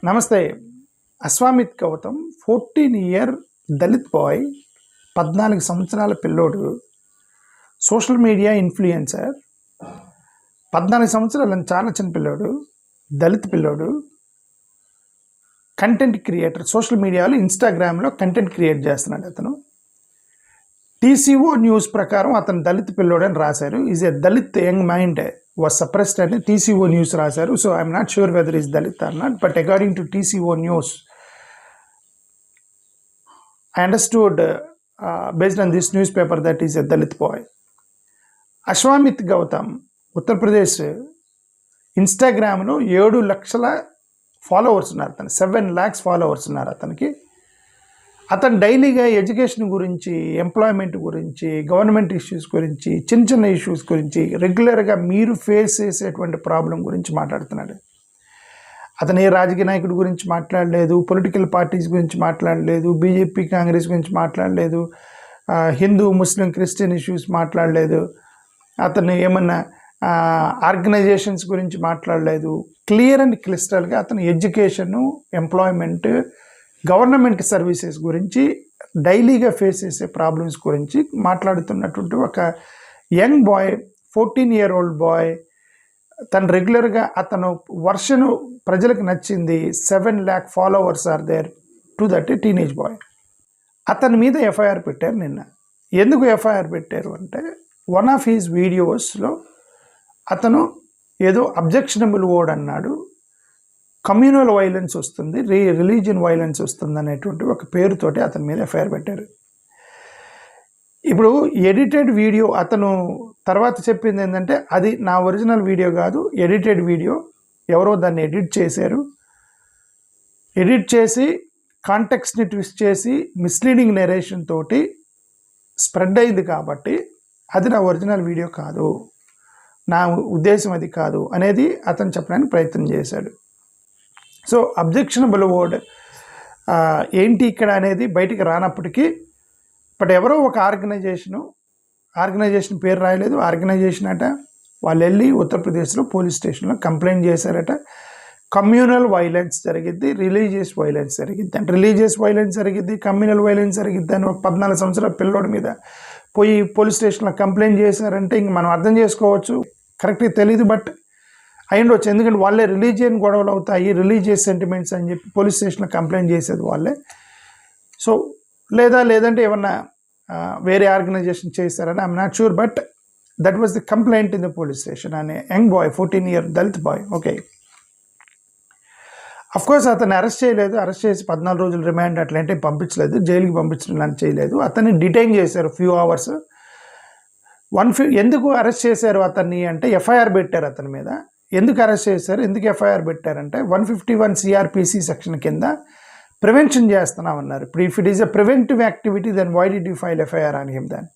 నమస్తే. అశ్వామిత్ Gautam 14 year Dalit bye, 14 సంవత్సరాల పిల్లోడు, సోషల్ మీడియా ఇన్ఫ్లుయెన్సర్. 14 సంవత్సరాలు చాలా చిన్న పిల్లోడు, దళిత్ పిల్లోడు, కంటెంట్ క్రియేటర్. సోషల్ మీడియాలో ఇన్స్టాగ్రామ్లో కంటెంట్ క్రియేట్ చేస్తున్నాడు అతను. టీసీఓ న్యూస్ ప్రకారం అతను దళిత్ పిల్లోడు అని రాశారు. Is a Dalit young mind was suppressed అని TCO న్యూస్ రాశారు. So I'm not sure whether is Dalit or not, but according to TCO news I understood based on this newspaper that is a Dalit boy. Ashwamit Gautam Uttar Pradesh ఇన్స్టాగ్రామ్లో 7 లక్షల followers ఉన్నారు. అతను 7 lakhs followers ఉన్నారు అతనికి. అతను డైలీగా education గురించి, ఎంప్లాయ్మెంట్ గురించి, గవర్నమెంట్ ఇష్యూస్ గురించి, చిన్న చిన్న ఇష్యూస్ గురించి, రెగ్యులర్గా మీరు ఫేస్ చేసేటువంటి ప్రాబ్లం గురించి మాట్లాడుతున్నాడు. అతను ఏ రాజకీయ నాయకుడి గురించి మాట్లాడలేదు, పొలిటికల్ పార్టీస్ గురించి మాట్లాడలేదు, బీజేపీ కాంగ్రెస్ గురించి మాట్లాడలేదు, హిందూ ముస్లిం క్రిస్టియన్ ఇష్యూస్ మాట్లాడలేదు, అతను ఏమన్నా ఆర్గనైజేషన్స్ గురించి మాట్లాడలేదు. క్లియర్ అండ్ క్లిస్టల్గా అతను ఎడ్యుకేషను, ఎంప్లాయ్మెంట్, గవర్నమెంట్ సర్వీసెస్ గురించి, డైలీగా ఫేస్ చేసే ప్రాబ్లమ్స్ గురించి మాట్లాడుతున్నటువంటి ఒక యంగ్ బాయ్, 14-year-old బాయ్. తను రెగ్యులర్గా అతను వర్షను ప్రజలకు నచ్చింది. 7 lakh followers are there to that teenage boy. అతని మీద ఎఫ్ఐఆర్ పెట్టారు నిన్న. ఎందుకు ఎఫ్ఐఆర్ పెట్టారు అంటే, వన్ ఆఫ్ హీస్ వీడియోస్లో అతను ఏదో అబ్జెక్షనబుల్ వర్డ్ అన్నాడు, కమ్యూనల్ వైలెన్స్ వస్తుంది, రిలీజియన్ వైలెన్స్ వస్తుంది అనేటువంటి ఒక పేరుతోటి అతని మీద ఎఫ్ఐఆర్ పెట్టారు. ఇప్పుడు ఎడిటెడ్ వీడియో అతను తర్వాత చెప్పింది ఏంటంటే, అది నా ఒరిజినల్ వీడియో కాదు, ఎడిటెడ్ వీడియో, ఎవరో దాన్ని ఎడిట్ చేశారు, ఎడిట్ చేసి కాంటెక్స్ట్ని ట్విస్ట్ చేసి మిస్లీడింగ్ నెరేషన్ తోటి స్ప్రెడ్ అయింది కాబట్టి అది నా ఒరిజినల్ వీడియో కాదు, నా ఉద్దేశం అది కాదు అనేది అతను చెప్పడానికి ప్రయత్నం చేశాడు. సో అబ్జెక్షనబుల్ వర్డ్ ఏంటి ఇక్కడ అనేది బయటికి రానప్పటికీ, బట్ ఎవరో ఒక ఆర్గనైజేషన్ పేరు రాయలేదు, ఆర్గనైజేషన్ అట, వాళ్ళు వెళ్ళి ఉత్తరప్రదేశ్లో పోలీస్ స్టేషన్లో కంప్లైంట్ చేశారట. కమ్యూనల్ వైలెన్స్ జరిగిద్ది, రిలీజియస్ వైలెన్స్ జరిగిద్ది అంటే, రిలీజియస్ వైలెన్స్ జరిగిద్ది, కమ్యూనల్ వైలెన్స్ జరిగిద్ది అని ఒక 14 సంవత్సరాల పిల్లోడి మీద పోయి పోలీస్ స్టేషన్లో కంప్లైంట్ చేశారంటే ఇంక మనం అర్థం చేసుకోవచ్చు. కరెక్ట్గా తెలీదు, బట్ అయ్యుండొచ్చు. ఎందుకంటే వాళ్ళే రిలీజియన్ గొడవలు అవుతాయి, రిలీజియస్ సెంటిమెంట్స్ అని చెప్పి పోలీస్ స్టేషన్లో కంప్లైంట్ చేసేది వాళ్ళే. సో లేదంటే ఏమన్నా వేరే ఆర్గనైజేషన్ చేస్తారని I'm not sure, but that was the complaint in the police station అనే young boy, 14-year Dalit boy. Okay, of course అతన్ని అరెస్ట్ చేయలేదు, అరెస్ట్ చేసి 14 రోజులు రిమాండ్ అట్లాంటివి పంపించలేదు, జైలుకి పంపించడం లాంటి చేయలేదు. అతన్ని డిటైన్ చేశారు ఫ్యూ అవర్స్. ఎందుకు అరెస్ట్ చేశారు అతన్ని అంటే, ఎఫ్ఐఆర్ పెట్టారు అతని మీద. ఎందుకు అరెస్ట్ చేశారు, ఎందుకు ఎఫ్ఐఆర్ పెట్టారంటే, 151 CRPC సెక్షన్ కింద ప్రివెన్షన్ చేస్తున్నామన్నారు. ఇప్పుడు if it is a preventive activity then why did you file FIR అని హిమ్ దాన్ని?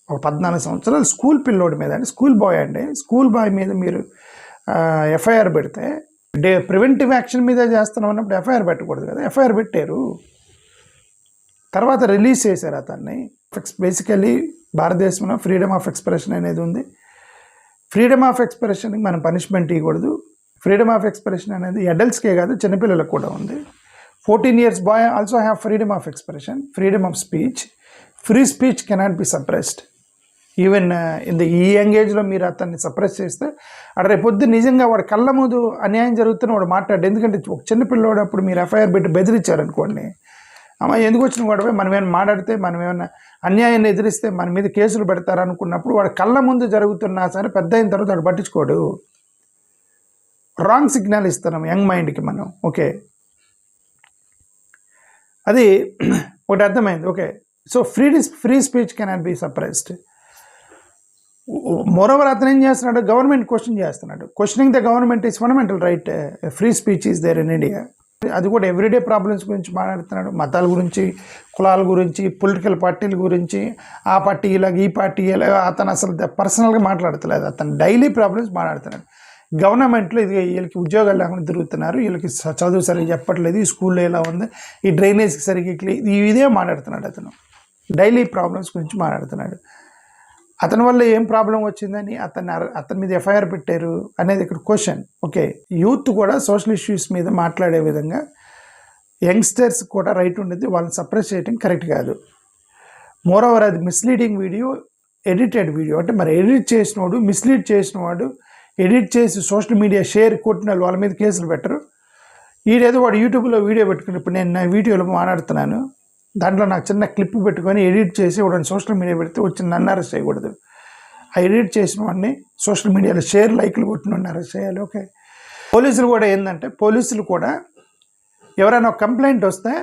ఒక 14 సంవత్సరాలు స్కూల్ పిల్లోడి మీద అండి, స్కూల్ బాయ్ అండి, స్కూల్ బాయ్ మీద మీరు ఎఫ్ఐఆర్ పెడితే ప్రివెంటివ్ యాక్షన్ మీద చేస్తున్నాం అన్నప్పుడు ఎఫ్ఐఆర్ పెట్టకూడదు కదా. ఎఫ్ఐఆర్ పెట్టారు, తర్వాత రిలీజ్ చేశారు అతన్ని. బేసికలీ భారతదేశంలో ఫ్రీడమ్ ఆఫ్ ఎక్స్ప్రెషన్ అనేది ఉంది. ఫ్రీడమ్ ఆఫ్ ఎక్స్ప్రెషన్కి మనం పనిష్మెంట్ ఇవ్వకూడదు. ఫ్రీడమ్ ఆఫ్ ఎక్స్ప్రెషన్ అనేది అడల్ట్స్కే కాదు, చిన్నపిల్లలకు కూడా ఉంది. 14 years bye also have freedom of expression, freedom of speech. Free speech cannot be suppressed. Even ఈ యంగ్ ఏజ్లో మీరు అతన్ని సప్రెస్ చేస్తే అక్కడ రేపొద్దు నిజంగా వాడు కళ్ళ ముందు అన్యాయం జరుగుతున్న వాడు మాట్లాడు. ఎందుకంటే ఒక చిన్నపిల్లోడు అప్పుడు మీరు ఎఫ్ఐఆర్ పెట్టి బెదిరించారనుకోండి, అమ్మ ఎందుకు వచ్చిన గొడవ, మనం ఏమైనా మాట్లాడితే, మనం ఏమైనా అన్యాయాన్ని ఎదిరిస్తే మన మీద కేసులు పెడతారనుకున్నప్పుడు వాడు కళ్ళ ముందు జరుగుతున్నా సరే పెద్ద అయిన తర్వాత వాడు పట్టించుకోడు. రాంగ్ సిగ్నల్ ఇస్తున్నాం యంగ్ మైండ్కి మనం. ఓకే, అది ఒకటి అర్థమైంది. Okay, so free speech cannot be suppressed. Moreover అతను ఏం చేస్తున్నాడు, గవర్నమెంట్ క్వశ్చన్ చేస్తున్నాడు. Questioning the government is fundamental right. Free speech is there in India. అది కూడా ఎవ్రీడే ప్రాబ్లమ్స్ గురించి మాట్లాడుతున్నాడు, మతాల గురించి, కులాల గురించి, పొలిటికల్ పార్టీల గురించి, ఆ పార్టీ ఇలాగ, ఈ పార్టీ ఇలాగ. అతను అసలు పర్సనల్గా మాట్లాడతలేదు, అతను డైలీ ప్రాబ్లమ్స్ మాట్లాడుతున్నాడు. గవర్నమెంట్లో ఇది వీళ్ళకి ఉద్యోగాలు లేకుండా తిరుగుతున్నారు, వీళ్ళకి చదువు సరిగ్గా చెప్పట్లేదు, ఈ స్కూల్లో ఎలా ఉంది, ఈ డ్రైనేజ్కి సరిగ్గా ఇదే మాట్లాడుతున్నాడు అతను. డైలీ ప్రాబ్లమ్స్ గురించి మాట్లాడుతున్నాడు. అతని వల్ల ఏం ప్రాబ్లం వచ్చిందని అతని మీద ఎఫ్ఐఆర్ పెట్టారు అనేది ఇక్కడ క్వశ్చన్. ఓకే, యూత్ కూడా సోషల్ ఇష్యూస్ మీద మాట్లాడే విధంగా యంగ్స్టర్స్ కూడా రైట్ ఉండేది, వాళ్ళని సప్రెస్ చేయడం కరెక్ట్ కాదు. మోరోవర్ అది మిస్లీడింగ్ వీడియో, ఎడిటెడ్ వీడియో. అంటే మరి ఎడిట్ చేసినవాడు, మిస్లీడ్ చేసినవాడు, ఎడిట్ చేసి సోషల్ మీడియా షేర్ కొట్టిన వాళ్ళ మీద కేసులు పెట్టరు. ఈడేదో వాడు యూట్యూబ్లో వీడియో పెట్టుకుని, ఇప్పుడు నేను నా వీడియోలో మాట్లాడుతున్నాను, దాంట్లో నాకు చిన్న క్లిప్ పెట్టుకొని ఎడిట్ చేసి వాడిని సోషల్ మీడియా పెడితే వచ్చి నన్ను అరెస్ట్ చేయకూడదు. ఆ ఎడిట్ చేసిన వాడిని సోషల్ మీడియాలో షేర్ లైక్లు కొట్టిన వాడిని అరెస్ట్ చేయాలి. ఓకే, పోలీసులు కూడా ఏంటంటే, పోలీసులు కూడా ఎవరైనా ఒక కంప్లైంట్ వస్తే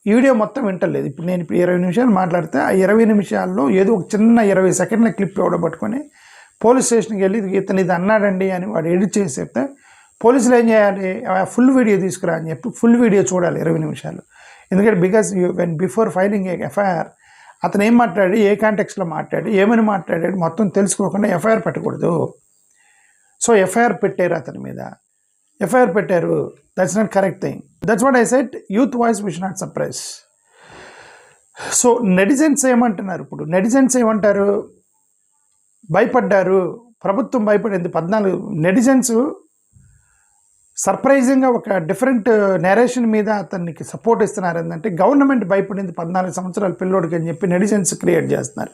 ఈ వీడియో మొత్తం వింటలేదు. ఇప్పుడు నేను 20 నిమిషాలు మాట్లాడితే ఆ 20 నిమిషాల్లో ఏదో ఒక చిన్న 20 సెకండ్ల క్లిప్ ఎవడో పట్టుకొని పోలీస్ స్టేషన్కి వెళ్ళి ఇతను ఇది అన్నాడండి అని వాడు ఎడిట్ చేసి చెప్తే పోలీసులు ఏం చేయాలి, ఫుల్ వీడియో తీసుకురా అని చెప్పి ఫుల్ వీడియో చూడాలి 20 నిమిషాలు. ఎందుకంటే బికాస్ బిఫోర్ ఫైలింగ్ ఎఫ్ఐఆర్ అతను ఏం మాట్లాడి, ఏ కాంటెక్స్లో మాట్లాడి, ఏమని మాట్లాడాడు మొత్తం తెలుసుకోకుండా ఎఫ్ఐఆర్ పెట్టకూడదు. సో ఎఫ్ఐఆర్ పెట్టారు అతని మీద, ఎఫ్ఐఆర్ పెట్టారు. That's not correct thing. That's what I said, youth voice we should not suppress. So netizens ఏమంటున్నారు, ఇప్పుడు నెటిజన్స్ ఏమంటారు, భయపడ్డారు, ప్రభుత్వం భయపడింది. 14 నెటిజన్స్ సర్ప్రైజింగ్గా ఒక డిఫరెంట్ నేరేషన్ మీద అతనికి సపోర్ట్ ఇస్తున్నారు. ఏంటంటే గవర్నమెంట్ భయపడింది 14 సంవత్సరాల పిల్లోడికి అని చెప్పి నెటిజన్స్ క్రియేట్ చేస్తున్నారు,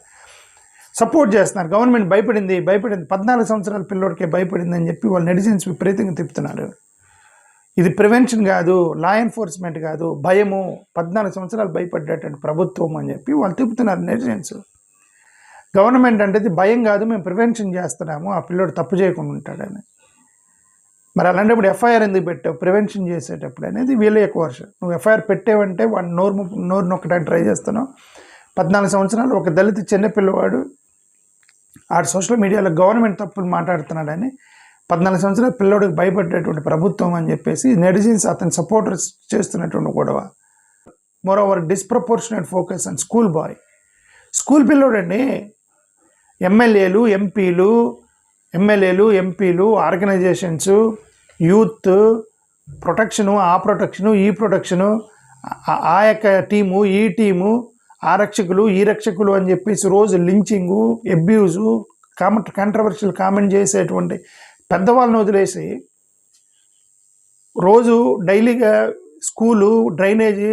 సపోర్ట్ చేస్తున్నారు. గవర్నమెంట్ భయపడింది 14 సంవత్సరాల పిల్లోడికే భయపడింది అని చెప్పి వాళ్ళు నెటిజన్స్ విపరీతంగా తిప్పుతున్నారు. ఇది ప్రివెన్షన్ కాదు, లా ఎన్ఫోర్స్మెంట్ కాదు, భయము, 14 సంవత్సరాలు భయపడ్డటువంటి ప్రభుత్వం అని చెప్పి వాళ్ళు తిప్పుతున్నారు నెటిజన్స్. గవర్నమెంట్ అంటే భయం కాదు, మేము ప్రివెన్షన్ చేస్తున్నాము, ఆ పిల్లోడు తప్పు చేయకుండా ఉంటాడని. మరి అలాంటప్పుడు ఎఫ్ఐఆర్ ఎందుకు పెట్టావు ప్రివెన్షన్ చేసేటప్పుడు అనేది వీళ్ళ ఎక్కువ వర్షం. నువ్వు ఎఫ్ఐఆర్ పెట్టావంటే వాడిని నోరు నొక్కడానికి ట్రై చేస్తున్నావు. 14 సంవత్సరాలు ఒక దళిత చిన్నపిల్లవాడు ఆడు సోషల్ మీడియాలో గవర్నమెంట్ తప్పులు మాట్లాడుతున్నాడని 14 సంవత్సరాల పిల్లోడికి భయపడేటువంటి ప్రభుత్వం అని చెప్పేసి నెటిజన్స్ అతని సపోర్టర్స్ చేస్తున్నటువంటి గొడవ. Moreover disproportionate focus and school boy, school పిల్లోడండి. ఎమ్మెల్యేలు ఎంపీలు ఆర్గనైజేషన్స్, యూత్ ప్రొటెక్షను, ఆ ప్రొటెక్షను, ఈ ప్రొటెక్షను, ఆ యొక్క టీము, ఈ టీము, ఆ రక్షకులు, ఈ రక్షకులు అని చెప్పేసి రోజు లించింగు, అబ్యూజు, కంట్రవర్షియల్ కామెంట్ చేసేటువంటి పెద్దవాళ్ళని వదిలేసి రోజు డైలీగా స్కూలు, డ్రైనేజీ,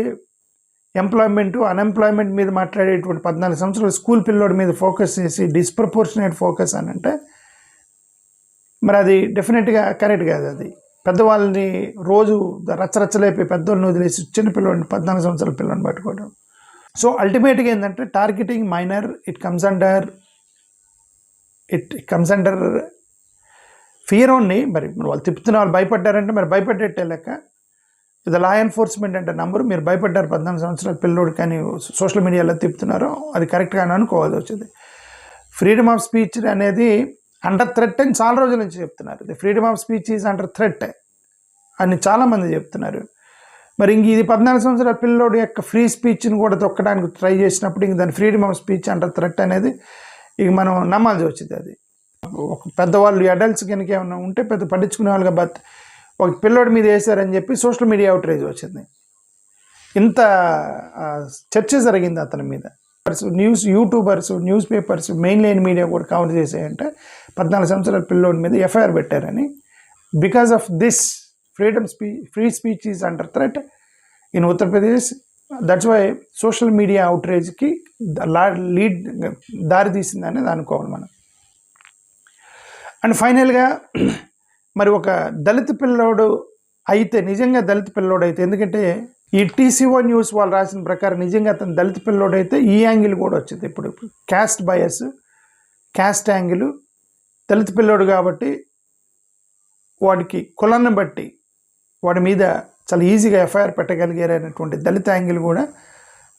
ఎంప్లాయ్మెంటు, అన్ఎంప్లాయ్మెంట్ మీద మాట్లాడేటువంటి 14 సంవత్సరాల స్కూల్ పిల్లోడి మీద ఫోకస్ చేసి డిస్ప్రపోర్షనేట్ ఫోకస్ అని అంటే మరి అది డెఫినెట్గా కరెక్ట్ కాదు. అది పెద్దవాళ్ళని రోజు రచ్చరచ్చలేపి పెద్దవాళ్ళని వదిలేసి చిన్న పిల్లోడిని 14 సంవత్సరాల పిల్లని పట్టుకోవడం. సో అల్టిమేట్గా ఏంటంటే targeting minor, it comes under fear only. మరి వాళ్ళు తిప్పుతున్న వాళ్ళు భయపడ్డారంటే మరి భయపడ్డట్టే లెక్క. ఇది లా ఎన్ఫోర్స్మెంట్ అంటే నంబరు, మీరు భయపడ్డారు 14 సంవత్సరాల పిల్లోడు కానీ సోషల్ మీడియాలో తిప్పుతున్నారో అది కరెక్ట్గా అని అనుకోవాల్సి వచ్చింది. ఫ్రీడమ్ ఆఫ్ స్పీచ్ అనేది అండర్ థ్రెట్ అని చాలా రోజుల నుంచి చెప్తున్నారు. The freedom of speech is under threat అని చాలామంది చెప్తున్నారు. మరి ఇంక ఇది 14 సంవత్సరాల పిల్లోడు యొక్క ఫ్రీ స్పీచ్ని కూడా తొక్కడానికి ట్రై చేసినప్పుడు ఇంక దాని freedom of speech under threat అనేది ఇక మనం నమ్మాల్సి వచ్చింది. అది ఒక పెద్దవాళ్ళు అడల్ట్స్ కనుక ఏమన్నా ఉంటే పెద్ద పట్టించుకునే వాళ్ళుగా ఒక పిల్లోడి మీద వేసారని చెప్పి సోషల్ మీడియా అవుట్రేజ్ వచ్చింది. ఇంత చర్చ జరిగింది అతని మీద. YouTubers, news papers, main line media కూడా కవర్ చేసాయంటే 14 సంవత్సరాల పిల్లోడి మీద ఎఫ్ఐఆర్ పెట్టారని. Because of this free speech is under threat in Uttar Pradesh. That's why social media అవుట్రేజ్కి దారి తీసిందని అనుకోవాలి మనం. అండ్ ఫైనల్గా మరి ఒక దళిత పిల్లోడు అయితే, నిజంగా దళిత పిల్లోడు అయితే, ఎందుకంటే ఈ TCO న్యూస్ వాళ్ళు రాసిన ప్రకారం నిజంగా అతను దళిత పిల్లోడు అయితే ఈ యాంగిల్ కూడా వచ్చింది. ఇప్పుడు క్యాస్ట్ బయస్, క్యాస్ట్ యాంగిల్, దళిత పిల్లోడు కాబట్టి వాడికి కులాన్ని బట్టి వాడి మీద చాలా ఈజీగా ఎఫ్ఐఆర్ పెట్టగలిగారనేటువంటి దళిత యాంగిల్ కూడా,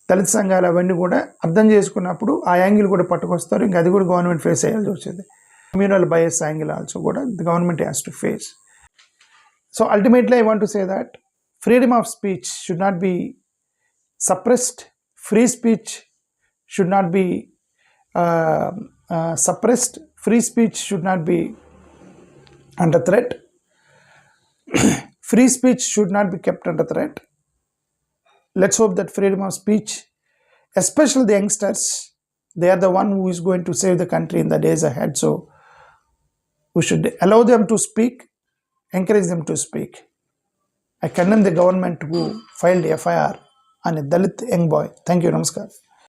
దళిత సంఘాలు అవన్నీ కూడా అర్థం చేసుకున్నప్పుడు ఆ యాంగిల్ కూడా పట్టుకొస్తారు. ఇంకా అది కూడా గవర్నమెంట్ ఫేస్ చేయాల్సి వచ్చింది. Communal bias angle also the government has to face. So ultimately I want to say that freedom of speech should not be suppressed. Free speech should not be suppressed. Free speech should not be under threat. Free speech should not be kept under threat. Let's hope that freedom of speech, especially the youngsters, They are the one who is going to save the country in the days ahead. So we should allow them to speak, encourage them to speak. I condemn the government who filed FIR on a Dalit young boy. Thank you. Namaskar.